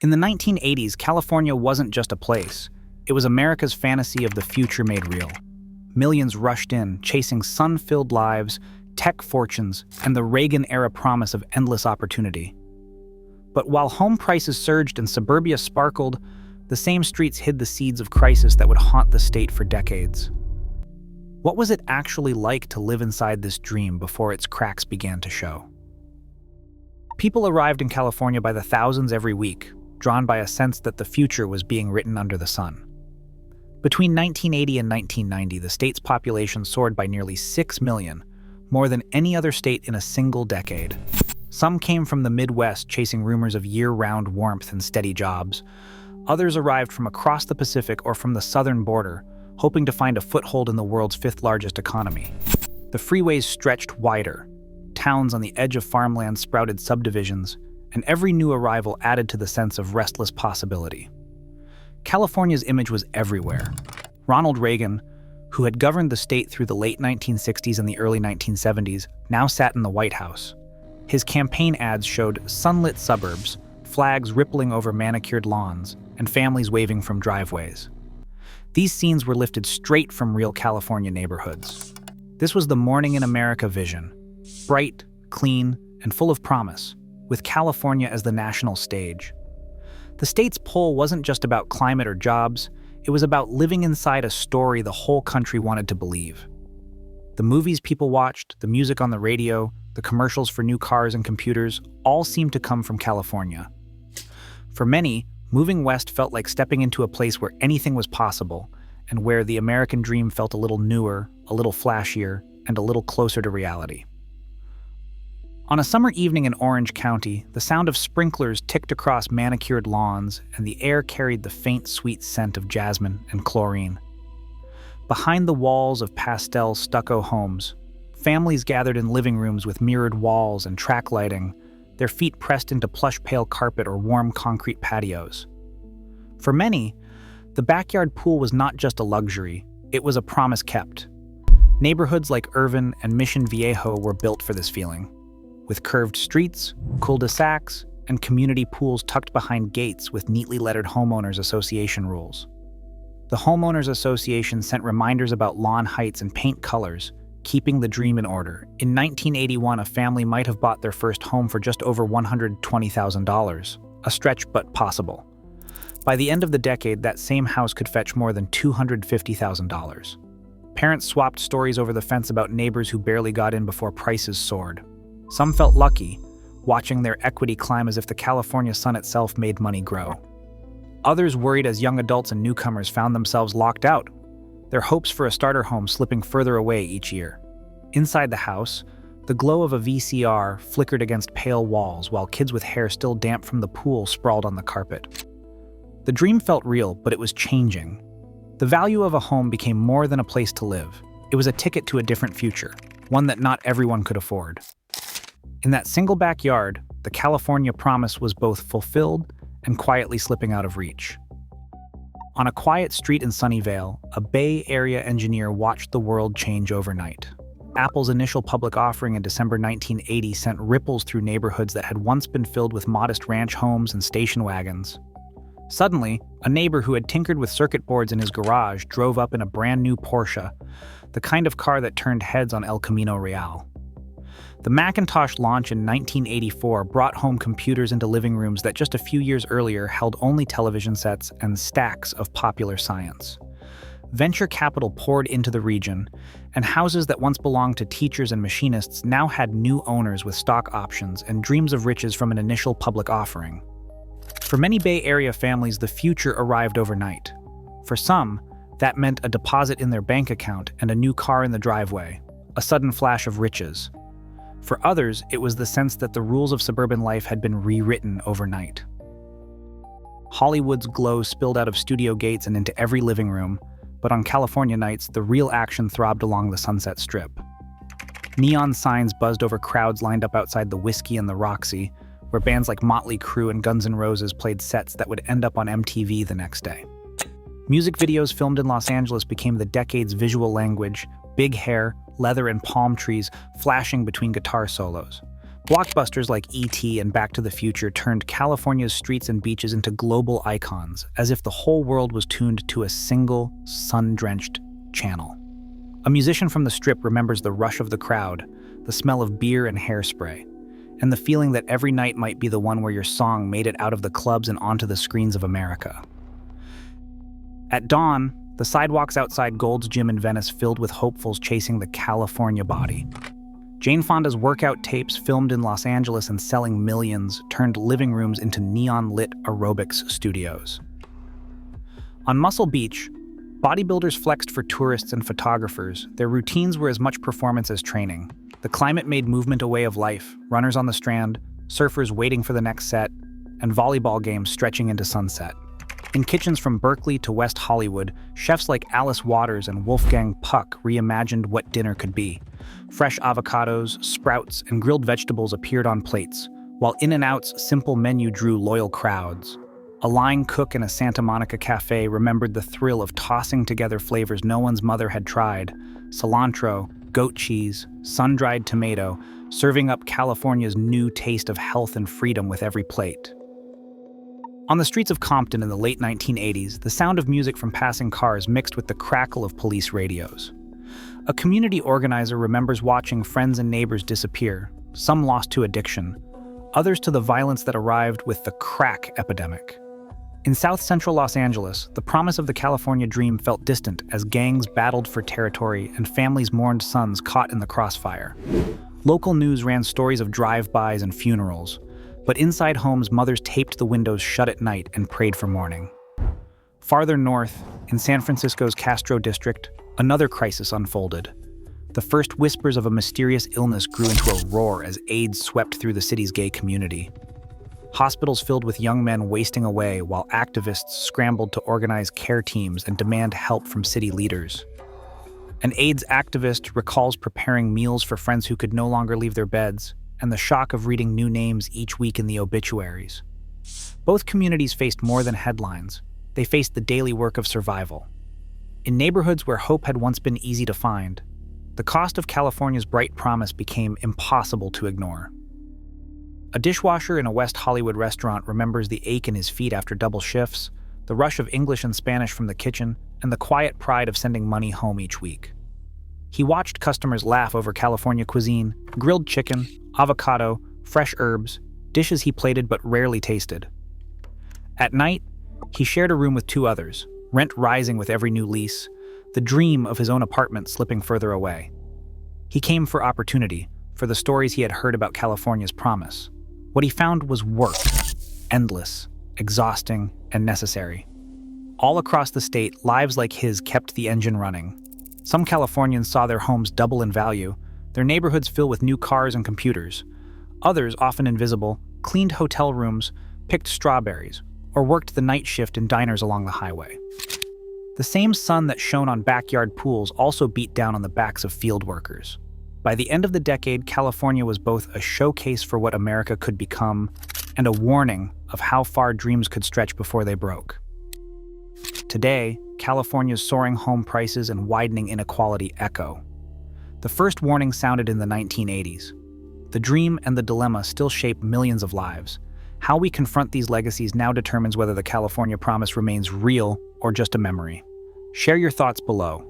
In the 1980s, California wasn't just a place. It was America's fantasy of the future made real. Millions rushed in, chasing sun-filled lives, tech fortunes, and the Reagan-era promise of endless opportunity. But while home prices surged and suburbia sparkled, the same streets hid the seeds of crisis that would haunt the state for decades. What was it actually like to live inside this dream before its cracks began to show? People arrived in California by the thousands every week, drawn by a sense that the future was being written under the sun. Between 1980 and 1990, the state's population soared by nearly 6 million, more than any other state in a single decade. Some came from the Midwest, chasing rumors of year-round warmth and steady jobs. Others arrived from across the Pacific or from the southern border, hoping to find a foothold in the world's fifth-largest economy. The freeways stretched wider. Towns on the edge of farmland sprouted subdivisions, and every new arrival added to the sense of restless possibility. California's image was everywhere. Ronald Reagan, who had governed the state through the late 1960s and the early 1970s, now sat in the White House. His campaign ads showed sunlit suburbs, flags rippling over manicured lawns, and families waving from driveways. These scenes were lifted straight from real California neighborhoods. This was the Morning in America vision, bright, clean, and full of promise, with California as the national stage. The state's poll wasn't just about climate or jobs, it was about living inside a story the whole country wanted to believe. The movies people watched, the music on the radio, the commercials for new cars and computers, all seemed to come from California. For many, moving west felt like stepping into a place where anything was possible, and where the American dream felt a little newer, a little flashier, and a little closer to reality. On a summer evening in Orange County, the sound of sprinklers ticked across manicured lawns, and the air carried the faint, sweet scent of jasmine and chlorine. Behind the walls of pastel stucco homes, families gathered in living rooms with mirrored walls and track lighting, their feet pressed into plush pale carpet or warm concrete patios. For many, the backyard pool was not just a luxury, it was a promise kept. Neighborhoods like Irvine and Mission Viejo were built for this feeling, with curved streets, cul-de-sacs, and community pools tucked behind gates with neatly lettered homeowners association rules. The homeowners association sent reminders about lawn heights and paint colors, keeping the dream in order. In 1981, a family might have bought their first home for just over $120,000, a stretch but possible. By the end of the decade, that same house could fetch more than $250,000. Parents swapped stories over the fence about neighbors who barely got in before prices soared. Some felt lucky, watching their equity climb as if the California sun itself made money grow. Others worried as young adults and newcomers found themselves locked out, their hopes for a starter home slipping further away each year. Inside the house, the glow of a VCR flickered against pale walls while kids with hair still damp from the pool sprawled on the carpet. The dream felt real, but it was changing. The value of a home became more than a place to live. It was a ticket to a different future, one that not everyone could afford. In that single backyard, the California promise was both fulfilled and quietly slipping out of reach. On a quiet street in Sunnyvale, a Bay Area engineer watched the world change overnight. Apple's initial public offering in December 1980 sent ripples through neighborhoods that had once been filled with modest ranch homes and station wagons. Suddenly, a neighbor who had tinkered with circuit boards in his garage drove up in a brand new Porsche, the kind of car that turned heads on El Camino Real. The Macintosh launch in 1984 brought home computers into living rooms that just a few years earlier held only television sets and stacks of popular science. Venture capital poured into the region, and houses that once belonged to teachers and machinists now had new owners with stock options and dreams of riches from an initial public offering. For many Bay Area families, the future arrived overnight. For some, that meant a deposit in their bank account and a new car in the driveway, a sudden flash of riches. For others, it was the sense that the rules of suburban life had been rewritten overnight. Hollywood's glow spilled out of studio gates and into every living room, but on California nights, the real action throbbed along the Sunset Strip. Neon signs buzzed over crowds lined up outside the Whiskey and the Roxy, where bands like Motley Crue and Guns N' Roses played sets that would end up on MTV the next day. Music videos filmed in Los Angeles became the decade's visual language, big hair, leather and palm trees flashing between guitar solos. Blockbusters like E.T. and Back to the Future turned California's streets and beaches into global icons, as if the whole world was tuned to a single, sun-drenched channel. A musician from the Strip remembers the rush of the crowd, the smell of beer and hairspray, and the feeling that every night might be the one where your song made it out of the clubs and onto the screens of America. At dawn, the sidewalks outside Gold's Gym in Venice filled with hopefuls chasing the California body. Jane Fonda's workout tapes filmed in Los Angeles and selling millions turned living rooms into neon-lit aerobics studios. On Muscle Beach, bodybuilders flexed for tourists and photographers. Their routines were as much performance as training. The climate made movement a way of life, runners on the Strand, surfers waiting for the next set, and volleyball games stretching into sunset. In kitchens from Berkeley to West Hollywood, chefs like Alice Waters and Wolfgang Puck reimagined what dinner could be. Fresh avocados, sprouts, and grilled vegetables appeared on plates, while In-N-Out's simple menu drew loyal crowds. A line cook in a Santa Monica cafe remembered the thrill of tossing together flavors no one's mother had tried: cilantro, goat cheese, sun-dried tomato, serving up California's new taste of health and freedom with every plate. On the streets of Compton in the late 1980s, the sound of music from passing cars mixed with the crackle of police radios. A community organizer remembers watching friends and neighbors disappear, some lost to addiction, others to the violence that arrived with the crack epidemic. In South Central Los Angeles, the promise of the California dream felt distant as gangs battled for territory and families mourned sons caught in the crossfire. Local news ran stories of drive-bys and funerals, but inside homes, mothers taped the windows shut at night and prayed for morning. Farther north, in San Francisco's Castro district, another crisis unfolded. The first whispers of a mysterious illness grew into a roar as AIDS swept through the city's gay community. Hospitals filled with young men wasting away while activists scrambled to organize care teams and demand help from city leaders. An AIDS activist recalls preparing meals for friends who could no longer leave their beds, and the shock of reading new names each week in the obituaries. Both communities faced more than headlines. They faced the daily work of survival. In neighborhoods where hope had once been easy to find, the cost of California's bright promise became impossible to ignore. A dishwasher in a West Hollywood restaurant remembers the ache in his feet after double shifts, the rush of English and Spanish from the kitchen, and the quiet pride of sending money home each week. He watched customers laugh over California cuisine, grilled chicken, avocado, fresh herbs, dishes he plated but rarely tasted. At night, he shared a room with two others, rent rising with every new lease, the dream of his own apartment slipping further away. He came for opportunity, for the stories he had heard about California's promise. What he found was work, endless, exhausting, and necessary. All across the state, lives like his kept the engine running. Some Californians saw their homes double in value, their neighborhoods fill with new cars and computers. Others, often invisible, cleaned hotel rooms, picked strawberries, or worked the night shift in diners along the highway. The same sun that shone on backyard pools also beat down on the backs of field workers. By the end of the decade, California was both a showcase for what America could become and a warning of how far dreams could stretch before they broke. Today, California's soaring home prices and widening inequality echo. The first warning sounded in the 1980s. The dream and the dilemma still shape millions of lives. How we confront these legacies now determines whether the California promise remains real or just a memory. Share your thoughts below.